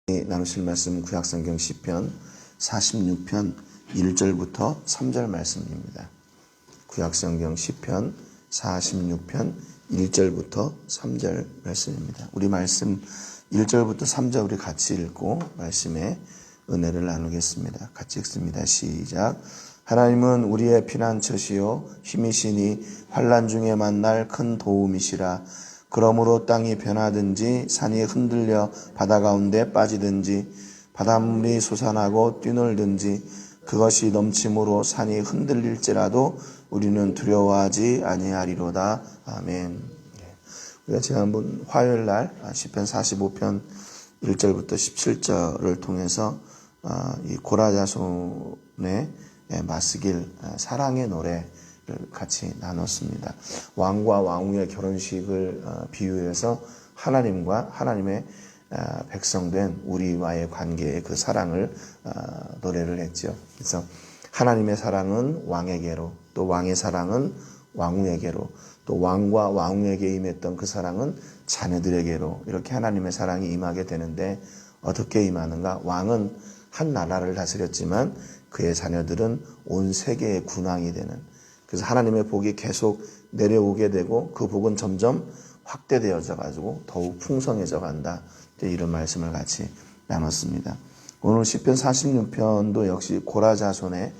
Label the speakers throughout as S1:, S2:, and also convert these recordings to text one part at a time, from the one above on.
S1: 나누실 말씀 구약성경 시편 46편 1절부터 3절 말씀입니다. 구약성경 시편 46편 1절부터 3절 말씀입니다. 우리 말씀 1절부터 3절 우리 같이 읽고 말씀의 은혜를 나누겠습니다. 같이 읽습니다. 시작. 하나님은 우리의 피난처시요 힘이시니 환난 중에 만날 큰 도움이시라. 그러므로 땅이 변하든지 산이 흔들려 바다 가운데 빠지든지 바닷물이 솟아나고 뛰놀든지 그것이 넘침으로 산이 흔들릴지라도 우리는 두려워하지 아니하리로다. 아멘. 우리가 지난번 화요일날 시편 45편 1절부터 17절을 통해서 이 고라자손의 맞쓰길 사랑의 노래 같이 나눴습니다. 왕과 왕후의 결혼식을 비유해서 하나님과 하나님의 백성된 우리와의 관계의 그 사랑을 노래를 했죠. 그래서 하나님의 사랑은 왕에게로, 또 왕의 사랑은 왕후에게로, 또 왕과 왕후에게 임했던 그 사랑은 자녀들에게로 이렇게 하나님의 사랑이 임하게 되는데 어떻게 임하는가? 왕은 한 나라를 다스렸지만 그의 자녀들은 온 세계의 군왕이 되는, 그래서 하나님의 복이 계속 내려오게 되고 그 복은 점점 확대되어져 가지고 더욱 풍성해져 간다. 이런 말씀을 같이 나눴습니다. 오늘 시편 46편도 역시 고라자손의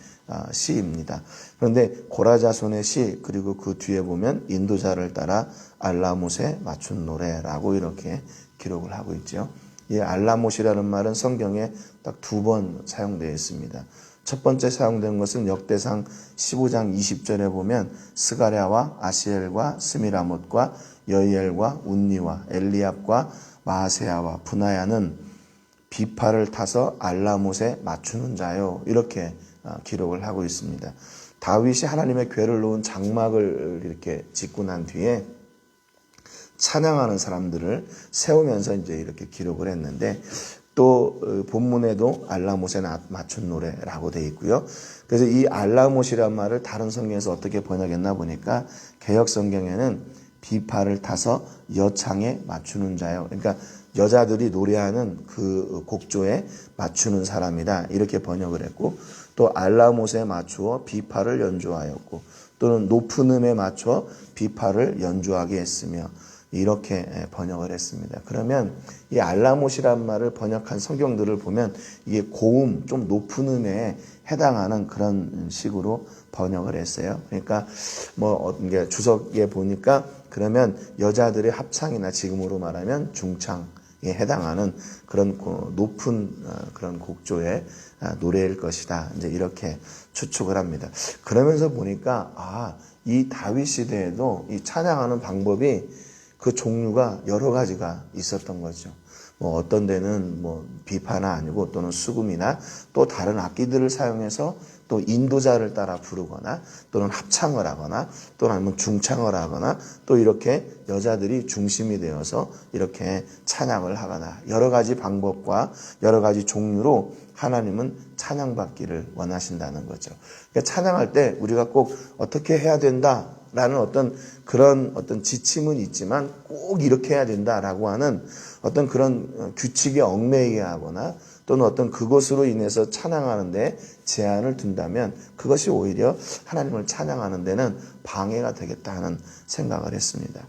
S1: 시입니다. 그런데 고라자손의 시 그리고 그 뒤에 보면 인도자를 따라 알라못에 맞춘 노래라고 이렇게 기록을 하고 있죠. 이 알라못이라는 말은 성경에 딱 2번 사용되어 있습니다. 첫 번째 사용된 것은 역대상 15장 20절에 보면 스가랴와 아시엘과 스미라못과 여이엘과 운니와 엘리압과 마세야와 분하야는 비파를 타서 알라못에 맞추는 자요, 이렇게 기록을 하고 있습니다. 다윗이 하나님의 궤를 놓은 장막을 이렇게 짓고 난 뒤에 찬양하는 사람들을 세우면서 이제 이렇게 기록을 했는데 또 본문에도 알라못에 맞춘 노래라고 되어 있고요. 그래서 이 알라못이란 말을 다른 성경에서 어떻게 번역했나 보니까 개역 성경에는 비파를 타서 여창에 맞추는 자요. 그러니까 여자들이 노래하는 그 곡조에 맞추는 사람이다, 이렇게 번역을 했고, 또 알라못에 맞추어 비파를 연주하였고, 또는 높은 음에 맞춰 비파를 연주하게 했으며, 이렇게 번역을 했습니다. 그러면 이 알라못이란 말을 번역한 성경들을 보면 이게 고음, 좀 높은 음에 해당하는 그런 식으로 번역을 했어요. 그러니까 이게 주석에 보니까 그러면 여자들의 합창이나 지금으로 말하면 중창에 해당하는 그런 높은 그런 곡조의 노래일 것이다, 이제 이렇게 추측을 합니다. 그러면서 보니까 이 다윗 시대에도 이 찬양하는 방법이 그 종류가 여러 가지가 있었던 거죠. 어떤 데는 비파나 아니고 또는 수금이나 또 다른 악기들을 사용해서 또 인도자를 따라 부르거나 또는 합창을 하거나 또는 아니면 중창을 하거나 또 이렇게 여자들이 중심이 되어서 이렇게 찬양을 하거나 여러 가지 방법과 여러 가지 종류로 하나님은 찬양받기를 원하신다는 거죠. 그러니까 찬양할 때 우리가 꼭 어떻게 해야 된다 라는 어떤 지침은 있지만 꼭 이렇게 해야 된다라고 하는 어떤 그런 규칙에 얽매이게 하거나 또는 어떤 그것으로 인해서 찬양하는데 제한을 둔다면 그것이 오히려 하나님을 찬양하는 데는 방해가 되겠다 하는 생각을 했습니다.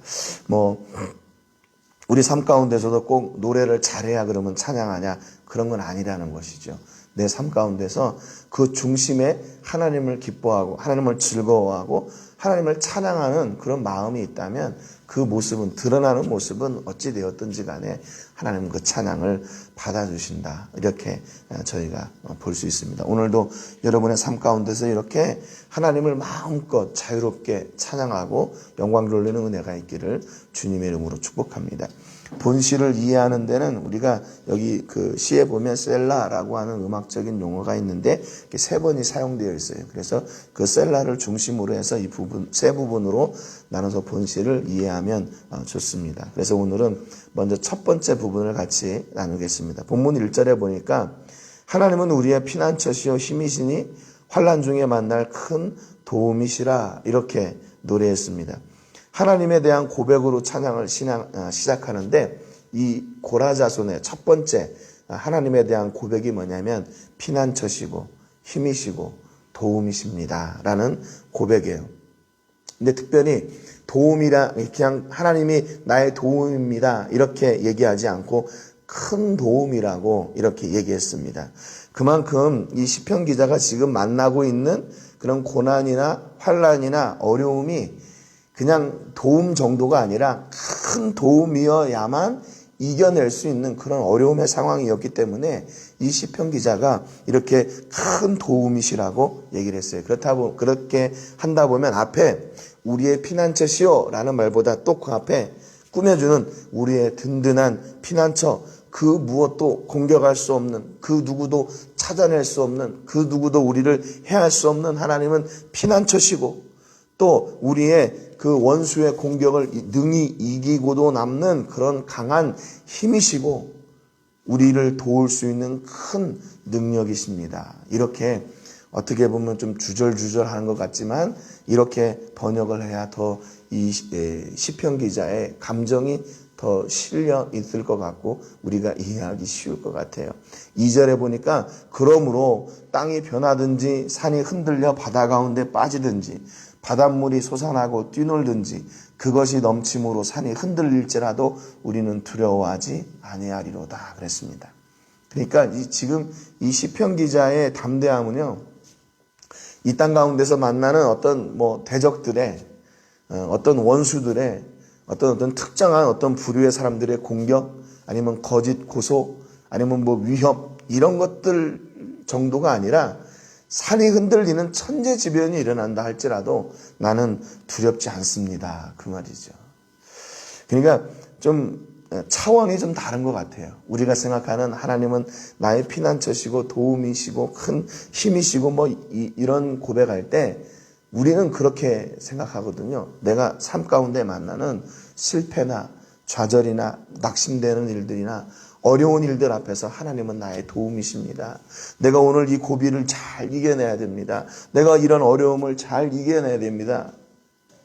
S1: 우리 삶 가운데서도 꼭 노래를 잘해야 그러면 찬양하냐, 그런 건 아니라는 것이죠. 내 삶 가운데서 그 중심에 하나님을 기뻐하고 하나님을 즐거워하고 하나님을 찬양하는 그런 마음이 있다면 그 모습은, 드러나는 모습은 어찌 되었든지 간에 하나님은 그 찬양을 받아주신다, 이렇게 저희가 볼 수 있습니다. 오늘도 여러분의 삶 가운데서 이렇게 하나님을 마음껏 자유롭게 찬양하고 영광 돌리는 은혜가 있기를 주님의 이름으로 축복합니다. 본시를 이해하는 데는 우리가 여기 그 시에 보면 셀라라고 하는 음악적인 용어가 있는데 3번이 사용되어 있어요. 그래서 그 셀라를 중심으로 해서 이 부분, 세 부분으로 나눠서 본시를 이해하면 좋습니다. 그래서 오늘은 먼저 첫 번째 부분을 같이 나누겠습니다. 본문 1절에 보니까 하나님은 우리의 피난처시요 힘이시니 환난 중에 만날 큰 도움이시라, 이렇게 노래했습니다. 하나님에 대한 고백으로 찬양을 시작하는데 이 고라자손의 첫 번째 하나님에 대한 고백이 뭐냐면 피난처시고 힘이시고 도움이십니다 라는 고백이에요. 근데 특별히 도움이라 그냥 하나님이 나의 도움입니다 이렇게 얘기하지 않고 큰 도움이라고 이렇게 얘기했습니다. 그만큼 이 시편 기자가 지금 만나고 있는 그런 고난이나 환난이나 어려움이 그냥 도움 정도가 아니라 큰 도움이어야만 이겨낼 수 있는 그런 어려움의 상황이었기 때문에 이 시편 기자가 이렇게 큰 도움이시라고 얘기를 했어요. 그렇게 한다 보면 앞에 우리의 피난처시오 라는 말보다 또 그 앞에 꾸며주는 우리의 든든한 피난처, 그 무엇도 공격할 수 없는, 그 누구도 찾아낼 수 없는, 그 누구도 우리를 해할 수 없는 하나님은 피난처시고, 또 우리의 그 원수의 공격을 능히 이기고도 남는 그런 강한 힘이시고 우리를 도울 수 있는 큰 능력이십니다. 이렇게 어떻게 보면 좀 주절주절하는 것 같지만 이렇게 번역을 해야 더 이 시편 기자의 감정이 더 실려 있을 것 같고 우리가 이해하기 쉬울 것 같아요. 2절에 보니까 그러므로 땅이 변하든지 산이 흔들려 바다 가운데 빠지든지 바닷물이 솟아나고 뛰놀든지 그것이 넘침으로 산이 흔들릴지라도 우리는 두려워하지 아니하리로다 그랬습니다. 그러니까 지금 이 시편 기자의 담대함은요, 이 땅 가운데서 만나는 어떤 대적들의 어떤 원수들의 어떤 특정한 어떤 부류의 사람들의 공격, 아니면 거짓 고소, 아니면 위협 이런 것들 정도가 아니라 산이 흔들리는 천재지변이 일어난다 할지라도 나는 두렵지 않습니다. 그 말이죠. 그러니까 좀 차원이 좀 다른 것 같아요. 우리가 생각하는 하나님은 나의 피난처시고 도움이시고 큰 힘이시고 이런 고백할 때 우리는 그렇게 생각하거든요. 내가 삶 가운데 만나는 실패나 좌절이나 낙심되는 일들이나 어려운 일들 앞에서 하나님은 나의 도움이십니다. 내가 오늘 이 고비를 잘 이겨내야 됩니다. 내가 이런 어려움을 잘 이겨내야 됩니다.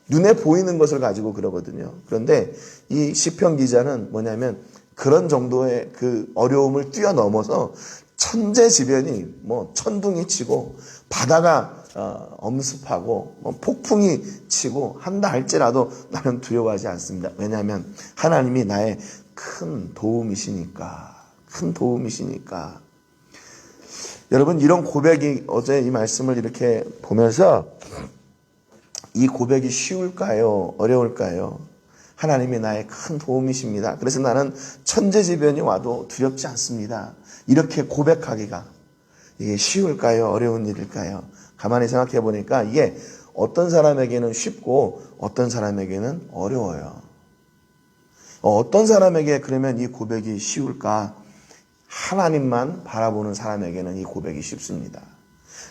S1: 눈에 보이는 것을 가지고 그러거든요. 그런데 이 시편 기자는 뭐냐면 그런 정도의 그 어려움을 뛰어넘어서 천재지변이 천둥이 치고 바다가 엄습하고 폭풍이 치고 한다 할지라도 나는 두려워하지 않습니다. 왜냐하면 하나님이 나의 큰 도움이시니까. 큰 도움이시니까. 여러분, 이런 고백이 어제 이 말씀을 이렇게 보면서 이 고백이 쉬울까요? 어려울까요? 하나님이 나의 큰 도움이십니다. 그래서 나는 천재지변이 와도 두렵지 않습니다. 이렇게 고백하기가 이게 쉬울까요? 어려운 일일까요? 가만히 생각해 보니까 이게 어떤 사람에게는 쉽고 어떤 사람에게는 어려워요. 어떤 사람에게 그러면 이 고백이 쉬울까? 하나님만 바라보는 사람에게는 이 고백이 쉽습니다.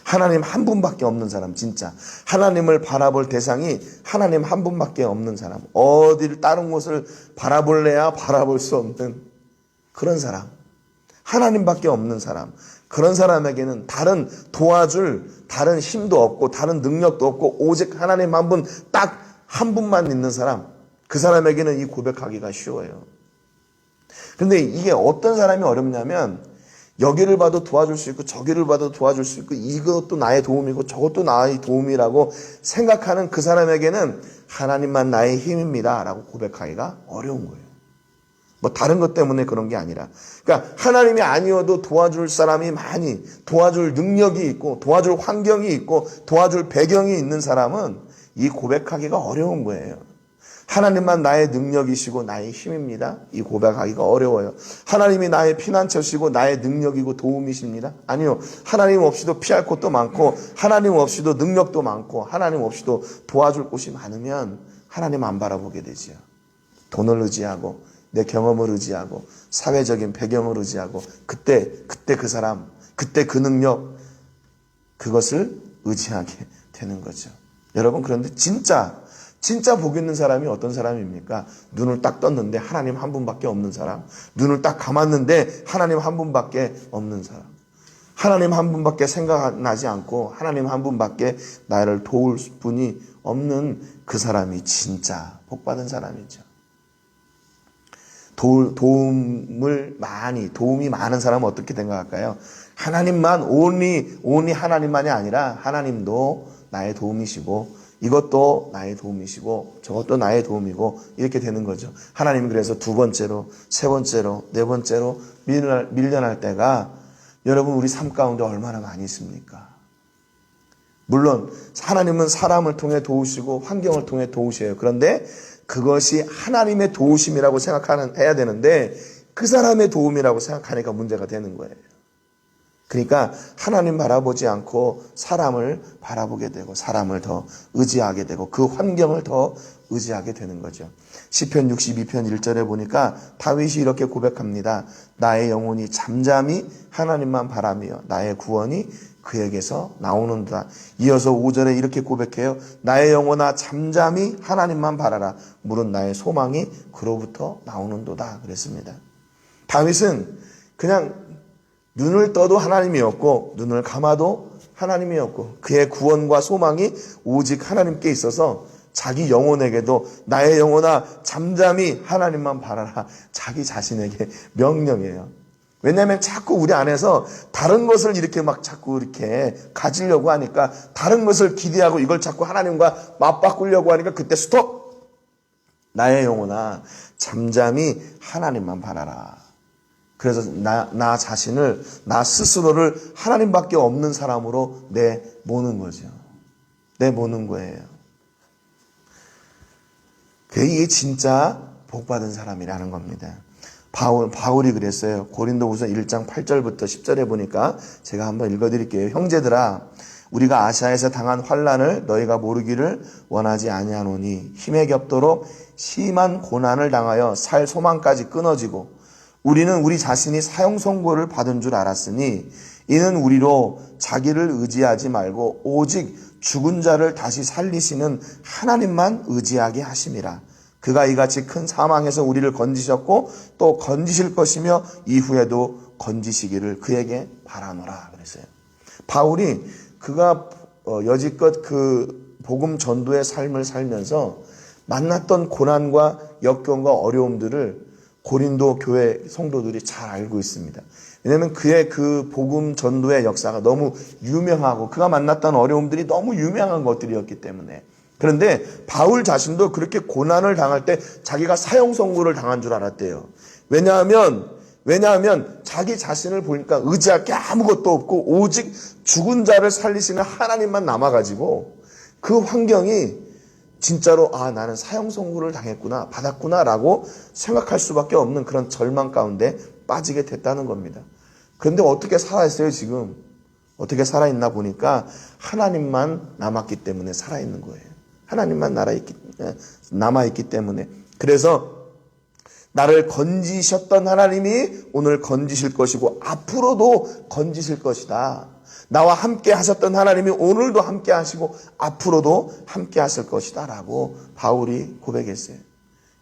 S1: 하나님 한 분밖에 없는 사람, 진짜 하나님을 바라볼 대상이 하나님 한 분밖에 없는 사람, 어디를 다른 곳을 바라볼래야 바라볼 수 없는 그런 사람, 하나님밖에 없는 사람, 그런 사람에게는 다른 도와줄 다른 힘도 없고 다른 능력도 없고 오직 하나님 한 분, 딱 한 분만 있는 사람, 그 사람에게는 이 고백하기가 쉬워요. 그런데 이게 어떤 사람이 어렵냐면 여기를 봐도 도와줄 수 있고 저기를 봐도 도와줄 수 있고 이것도 나의 도움이고 저것도 나의 도움이라고 생각하는 그 사람에게는 하나님만 나의 힘입니다 라고 고백하기가 어려운 거예요. 다른 것 때문에 그런 게 아니라, 그러니까 하나님이 아니어도 도와줄 사람이 많이, 도와줄 능력이 있고 도와줄 환경이 있고 도와줄 배경이 있는 사람은 이 고백하기가 어려운 거예요. 하나님만 나의 능력이시고 나의 힘입니다. 이 고백하기가 어려워요. 하나님이 나의 피난처시고 나의 능력이고 도움이십니다. 아니요. 하나님 없이도 피할 곳도 많고 하나님 없이도 능력도 많고 하나님 없이도 도와줄 곳이 많으면 하나님 안 바라보게 되지요. 돈을 의지하고 내 경험을 의지하고 사회적인 배경을 의지하고 그때 그 사람, 그때 그 능력, 그것을 의지하게 되는 거죠. 여러분, 그런데 진짜 복 있는 사람이 어떤 사람입니까? 눈을 딱 떴는데 하나님 한 분밖에 없는 사람. 눈을 딱 감았는데 하나님 한 분밖에 없는 사람. 하나님 한 분밖에 생각나지 않고 하나님 한 분밖에 나를 도울 분이 없는 그 사람이 진짜 복 받은 사람이죠. 도움이 많은 사람은 어떻게 생각할까요? 하나님만, only 하나님만이 아니라 하나님도 나의 도움이시고, 이것도 나의 도움이시고, 저것도 나의 도움이고, 이렇게 되는 거죠. 하나님은 그래서 두 번째로, 세 번째로, 네 번째로 밀려날 때가 여러분 우리 삶 가운데 얼마나 많이 있습니까? 물론 하나님은 사람을 통해 도우시고 환경을 통해 도우셔요. 그런데 그것이 하나님의 도우심이라고 해야 되는데 그 사람의 도움이라고 생각하니까 문제가 되는 거예요. 그러니까 하나님 바라보지 않고 사람을 바라보게 되고 사람을 더 의지하게 되고 그 환경을 더 의지하게 되는 거죠. 시편 62편 1절에 보니까 다윗이 이렇게 고백합니다. 나의 영혼이 잠잠히 하나님만 바라며 나의 구원이 그에게서 나오는도다. 이어서 5절에 이렇게 고백해요. 나의 영혼아 잠잠히 하나님만 바라라. 물은 나의 소망이 그로부터 나오는도다. 그랬습니다. 다윗은 그냥 눈을 떠도 하나님이었고 눈을 감아도 하나님이었고 그의 구원과 소망이 오직 하나님께 있어서 자기 영혼에게도 나의 영혼아 잠잠히 하나님만 바라라. 자기 자신에게 명령이에요. 왜냐하면 자꾸 우리 안에서 다른 것을 이렇게 막 자꾸 이렇게 가지려고 하니까 다른 것을 기대하고 이걸 자꾸 하나님과 맞바꾸려고 하니까 그때 스톱! 나의 영혼아 잠잠히 하나님만 바라라. 그래서 나 자신을, 나 스스로를 하나님밖에 없는 사람으로 내모는 거죠. 내모는 거예요. 이게 진짜 복받은 사람이라는 겁니다. 바울이 그랬어요. 고린도후서 1장 8절부터 10절에 보니까 제가 한번 읽어드릴게요. 형제들아 우리가 아시아에서 당한 환난을 너희가 모르기를 원하지 아니하노니 힘에 겹도록 심한 고난을 당하여 살 소망까지 끊어지고 우리는 우리 자신이 사형 선고를 받은 줄 알았으니 이는 우리로 자기를 의지하지 말고 오직 죽은 자를 다시 살리시는 하나님만 의지하게 하심이라. 그가 이같이 큰 사망에서 우리를 건지셨고 또 건지실 것이며 이후에도 건지시기를 그에게 바라노라 그랬어요. 바울이 그가 여지껏 그 복음 전도의 삶을 살면서 만났던 고난과 역경과 어려움들을 고린도 교회 성도들이 잘 알고 있습니다. 왜냐하면 그의 그 복음 전도의 역사가 너무 유명하고 그가 만났던 어려움들이 너무 유명한 것들이었기 때문에. 그런데 바울 자신도 그렇게 고난을 당할 때 자기가 사형 선고를 당한 줄 알았대요. 왜냐하면 자기 자신을 보니까 의지할 게 아무것도 없고 오직 죽은 자를 살리시는 하나님만 남아가지고 그 환경이 진짜로 나는 사형 선고를 당했구나, 받았구나라고 생각할 수밖에 없는 그런 절망 가운데 빠지게 됐다는 겁니다. 그런데 어떻게 살아있어요 지금? 어떻게 살아있나 보니까 하나님만 남았기 때문에 살아있는 거예요. 하나님만 남아있기 때문에. 그래서 나를 건지셨던 하나님이 오늘 건지실 것이고 앞으로도 건지실 것이다. 나와 함께 하셨던 하나님이 오늘도 함께 하시고 앞으로도 함께 하실 것이다 라고 바울이 고백했어요.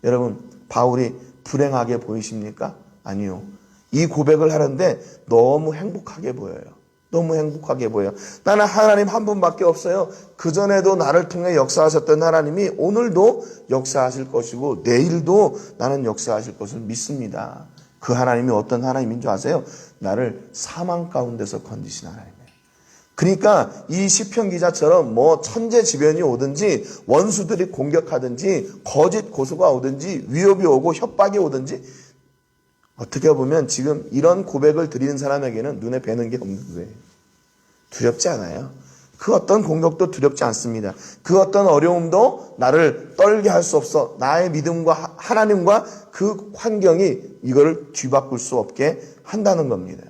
S1: 여러분 바울이 불행하게 보이십니까? 아니요. 이 고백을 하는데 너무 행복하게 보여요. 너무 행복하게 보여요. 나는 하나님 한 분밖에 없어요. 그전에도 나를 통해 역사하셨던 하나님이 오늘도 역사하실 것이고 내일도 나는 역사하실 것을 믿습니다. 그 하나님이 어떤 하나님인 줄 아세요? 나를 사망 가운데서 건지신 하나님이에요. 그러니까 이 시편 기자처럼 뭐 천재지변이 오든지 원수들이 공격하든지 거짓 고소가 오든지 위협이 오고 협박이 오든지 어떻게 보면 지금 이런 고백을 드리는 사람에게는 눈에 뵈는 게 없는 거예요. 두렵지 않아요. 그 어떤 공격도 두렵지 않습니다. 그 어떤 어려움도 나를 떨게 할 수 없어. 나의 믿음과 하나님과 그 환경이 이거를 뒤바꿀 수 없게 한다는 겁니다.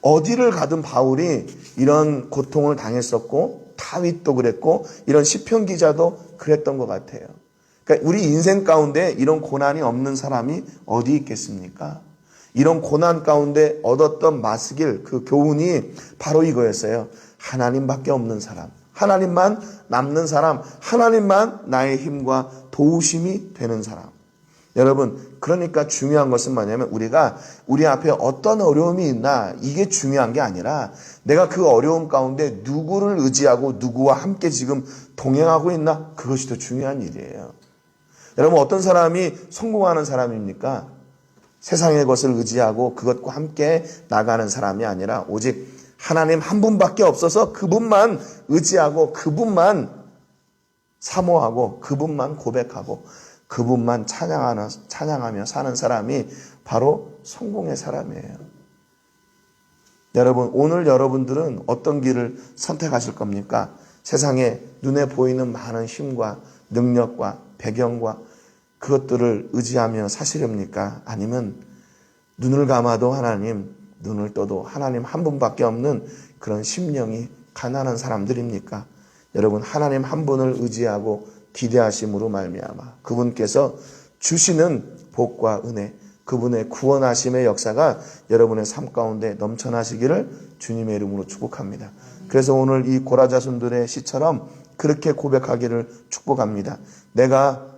S1: 어디를 가든 바울이 이런 고통을 당했었고 다윗도 그랬고 이런 시편 기자도 그랬던 것 같아요. 그러니까 우리 인생 가운데 이런 고난이 없는 사람이 어디 있겠습니까? 이런 고난 가운데 얻었던 마스길, 그 교훈이 바로 이거였어요. 하나님밖에 없는 사람, 하나님만 남는 사람, 하나님만 나의 힘과 도우심이 되는 사람. 여러분, 그러니까 중요한 것은 뭐냐면 우리가 우리 앞에 어떤 어려움이 있나 이게 중요한 게 아니라 내가 그 어려움 가운데 누구를 의지하고 누구와 함께 지금 동행하고 있나 그것이 더 중요한 일이에요. 여러분, 어떤 사람이 성공하는 사람입니까? 세상의 것을 의지하고 그것과 함께 나가는 사람이 아니라 오직 하나님 한 분밖에 없어서 그분만 의지하고 그분만 사모하고 그분만 고백하고 그분만 찬양하며 사는 사람이 바로 성공의 사람이에요. 여러분, 오늘 여러분들은 어떤 길을 선택하실 겁니까? 세상에 눈에 보이는 많은 힘과 능력과 배경과 그것들을 의지하며 사시렵니까? 아니면 눈을 감아도 하나님, 눈을 떠도 하나님 한 분밖에 없는 그런 심령이 가난한 사람들입니까? 여러분, 하나님 한 분을 의지하고 기대하심으로 말미암아 그분께서 주시는 복과 은혜, 그분의 구원하심의 역사가 여러분의 삶 가운데 넘쳐나시기를 주님의 이름으로 축복합니다. 그래서 오늘 이 고라자손들의 시처럼 그렇게 고백하기를 축복합니다. 내가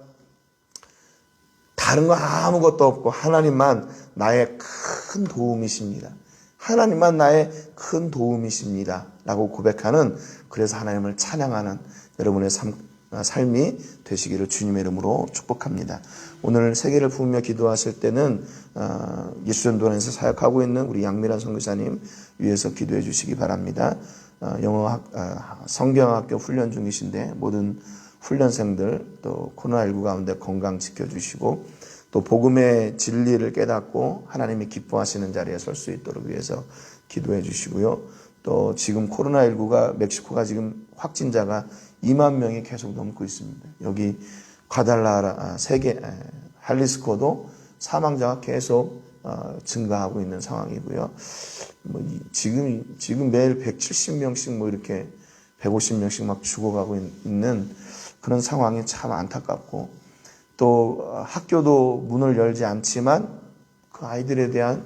S1: 다른 거 아무것도 없고 하나님만 나의 큰 도움이십니다. 하나님만 나의 큰 도움이십니다. 라고 고백하는, 그래서 하나님을 찬양하는 여러분의 삶이 되시기를 주님의 이름으로 축복합니다. 오늘 세계를 부으며 기도하실 때는 예수전도원에서 사역하고 있는 우리 양미란 선교사님 위해서 기도해 주시기 바랍니다. 성경학교 훈련 중이신데 모든 훈련생들 또 코로나19 가운데 건강 지켜주시고 또 복음의 진리를 깨닫고 하나님이 기뻐하시는 자리에 설 수 있도록 위해서 기도해 주시고요. 또 지금 코로나19가 멕시코가 지금 확진자가 2만 명이 계속 넘고 있습니다. 여기 과달라라 할리스코도 사망자가 계속 증가하고 있는 상황이고요. 지금 매일 170명씩 이렇게 150명씩 막 죽어가고 있는 그런 상황이 참 안타깝고, 또 학교도 문을 열지 않지만 그 아이들에 대한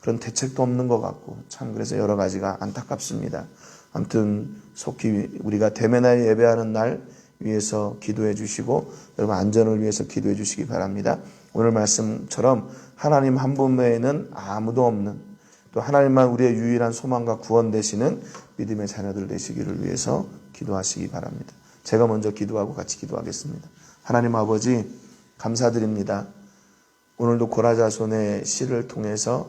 S1: 그런 대책도 없는 것 같고, 참 그래서 여러 가지가 안타깝습니다. 아무튼 속히 우리가 대면하여 예배하는 날 위해서 기도해 주시고 여러분 안전을 위해서 기도해 주시기 바랍니다. 오늘 말씀처럼 하나님 한 분 외에는 아무도 없는, 또 하나님만 우리의 유일한 소망과 구원 되시는 믿음의 자녀들 되시기를 위해서 기도하시기 바랍니다. 제가 먼저 기도하고 같이 기도하겠습니다. 하나님 아버지, 감사드립니다. 오늘도 고라자손의 시를 통해서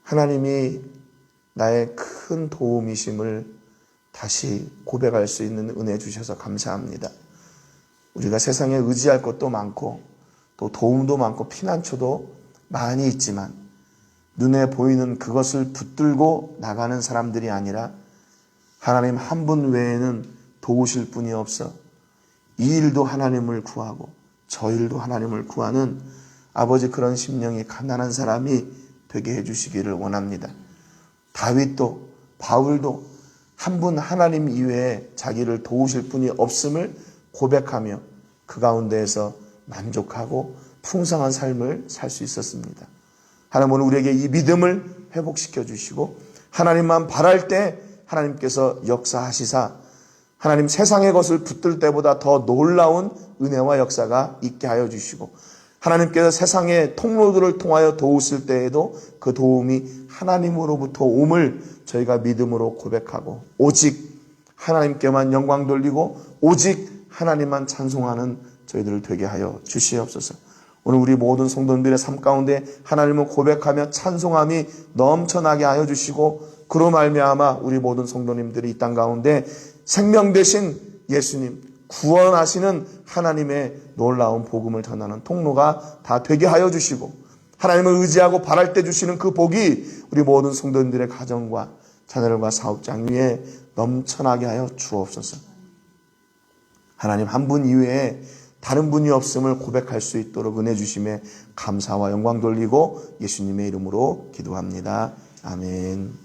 S1: 하나님이 나의 큰 도움이심을 다시 고백할 수 있는 은혜 주셔서 감사합니다. 우리가 세상에 의지할 것도 많고 또 도움도 많고 피난처도 많이 있지만 눈에 보이는 그것을 붙들고 나가는 사람들이 아니라 하나님 한 분 외에는 도우실 분이 없어 이 일도 하나님을 구하고 저 일도 하나님을 구하는 아버지, 그런 심령이 가난한 사람이 되게 해주시기를 원합니다. 다윗도 바울도 한 분 하나님 이외에 자기를 도우실 분이 없음을 고백하며 그 가운데에서 만족하고 풍성한 삶을 살 수 있었습니다. 하나님, 오늘 우리에게 이 믿음을 회복시켜 주시고 하나님만 바랄 때 하나님께서 역사하시사 하나님 세상의 것을 붙들 때보다 더 놀라운 은혜와 역사가 있게 하여 주시고 하나님께서 세상의 통로들을 통하여 도우실 때에도 그 도움이 하나님으로부터 옴을 저희가 믿음으로 고백하고 오직 하나님께만 영광 돌리고 오직 하나님만 찬송하는 저희들을 되게 하여 주시옵소서. 오늘 우리 모든 성도님들의 삶 가운데 하나님을 고백하며 찬송함이 넘쳐나게 하여 주시고 그로 말미암아 우리 모든 성도님들이 이 땅 가운데 생명 되신 예수님, 구원하시는 하나님의 놀라운 복음을 전하는 통로가 다 되게 하여 주시고 하나님을 의지하고 바랄 때 주시는 그 복이 우리 모든 성도님들의 가정과 자녀들과 사업장 위에 넘쳐나게 하여 주옵소서. 하나님 한 분 이외에 다른 분이 없음을 고백할 수 있도록 은혜 주심에 감사와 영광 돌리고 예수님의 이름으로 기도합니다. 아멘.